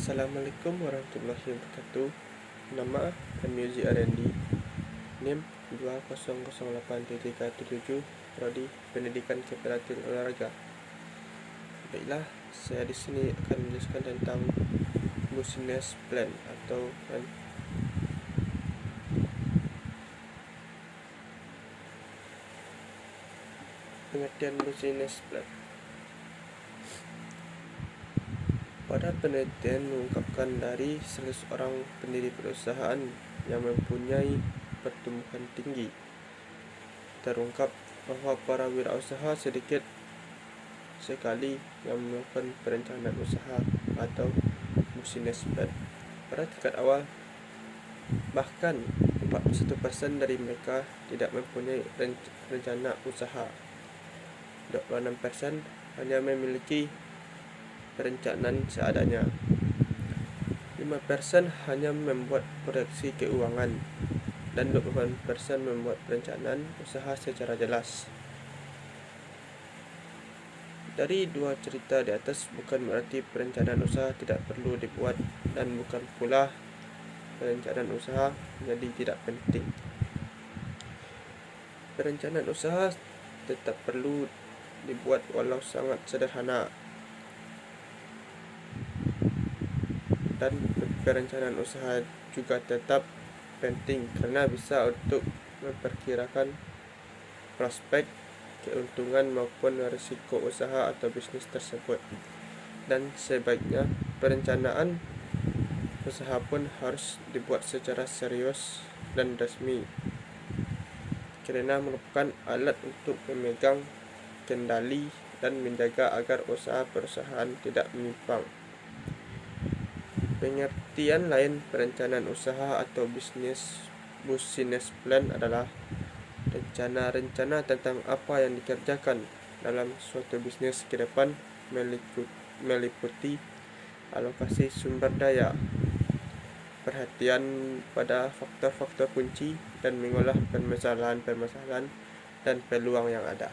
Assalamualaikum warahmatullahi wabarakatuh. Nama MUZ R&D, NIM 2008.17, Prodi Pendidikan Kepelatihan Olahraga. Baiklah, saya di sini akan menjelaskan tentang business plan atau pengertian business plan. Pada penelitian mengungkapkan dari salah seorang pendiri perusahaan yang mempunyai pertumbuhan tinggi, terungkap bahwa para wirausaha sedikit sekali yang melakukan perencanaan usaha atau business plan pada tingkat awal. Bahkan 41% dari mereka tidak mempunyai rencana usaha. 26% hanya memiliki perencanaan seadanya. 5% hanya membuat proyeksi keuangan, dan 20% membuat perencanaan usaha secara jelas. Dari dua cerita di atas bukan berarti perencanaan usaha tidak perlu dibuat, dan bukan pula perencanaan usaha jadi tidak penting. Perencanaan usaha tetap perlu dibuat walau sangat sederhana, dan perencanaan usaha juga tetap penting karena bisa untuk memperkirakan prospek, keuntungan maupun risiko usaha atau bisnis tersebut. Dan sebaiknya perencanaan usaha pun harus dibuat secara serius dan resmi, karena merupakan alat untuk memegang kendali dan menjaga agar usaha perusahaan tidak menyimpang. Pengertian lain perencanaan usaha atau business plan adalah rencana-rencana tentang apa yang dikerjakan dalam suatu bisnis ke depan, meliputi alokasi sumber daya, perhatian pada faktor-faktor kunci, dan mengolah permasalahan-permasalahan dan peluang yang ada.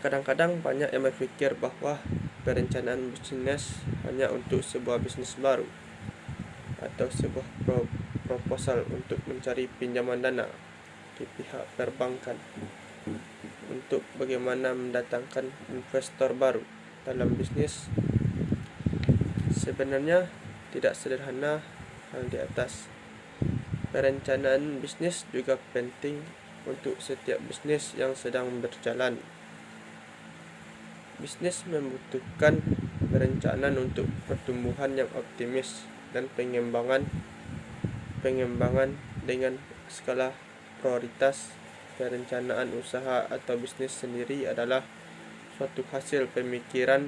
Kadang-kadang banyak yang berpikir bahwa perencanaan bisnis hanya untuk sebuah bisnis baru atau sebuah proposal untuk mencari pinjaman dana di pihak perbankan untuk bagaimana mendatangkan investor baru dalam bisnis. Sebenarnya tidak sederhana hal di atas. Perencanaan bisnis juga penting untuk setiap bisnis yang sedang berjalan. Bisnis membutuhkan perencanaan untuk pertumbuhan yang optimis dan pengembangan dengan skala prioritas. Perencanaan usaha atau bisnis sendiri adalah suatu hasil pemikiran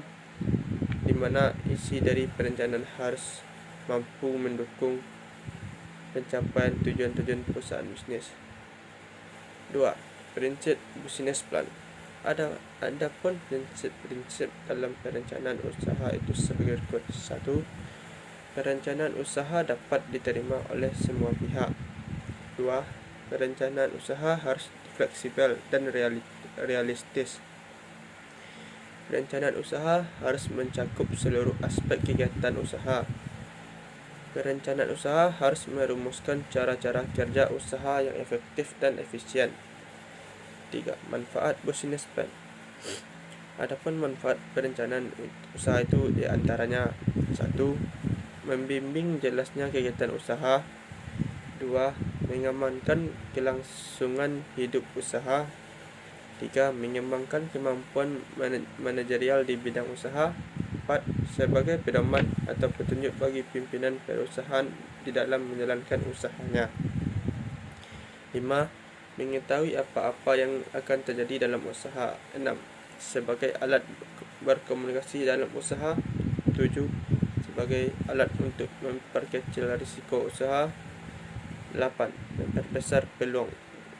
di mana isi dari perencanaan harus mampu mendukung pencapaian tujuan-tujuan perusahaan bisnis. 2. Prinsip business plan. Ada pun prinsip dalam perencanaan usaha itu sebagai berikut. 1. Perencanaan usaha dapat diterima oleh semua pihak. 2. Perencanaan usaha harus fleksibel dan realistis. Perencanaan usaha harus mencakup seluruh aspek kegiatan usaha. Perencanaan usaha harus merumuskan cara-cara kerja usaha yang efektif dan efisien. 3. Manfaat business plan. Adapun manfaat perencanaan usaha itu diantaranya: 1. Membimbing jelasnya kegiatan usaha. 2. Mengamankan kelangsungan hidup usaha. 3. Mengembangkan kemampuan manajerial di bidang usaha. 4. Sebagai pedoman atau petunjuk bagi pimpinan perusahaan di dalam menjalankan usahanya. 5. Mengetahui apa-apa yang akan terjadi dalam usaha. 6. Sebagai alat berkomunikasi dalam usaha. 7. Sebagai alat untuk memperkecil risiko usaha. 8. Memperbesar peluang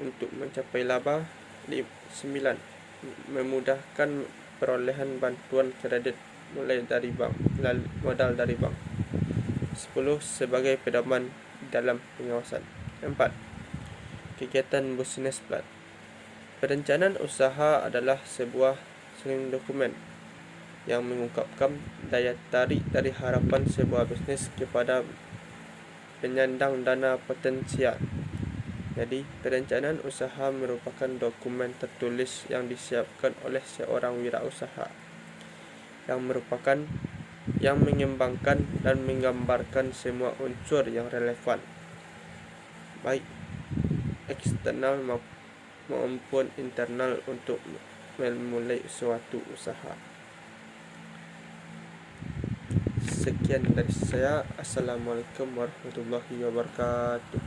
untuk mencapai laba. 9. Memudahkan perolehan bantuan kredit modal dari bank. 10. Sebagai pedoman dalam pengawasan. 4. Kegiatan business plan. Perencanaan usaha adalah sebuah dokumen yang mengungkapkan daya tarik dari harapan sebuah bisnis kepada penyandang dana potensial. Jadi, perencanaan usaha merupakan dokumen tertulis yang disiapkan oleh seorang wirausaha yang mengembangkan dan menggambarkan semua unsur yang relevan, baik eksternal maupun internal, untuk memulai suatu usaha. Sekian dari saya. Assalamualaikum warahmatullahi wabarakatuh.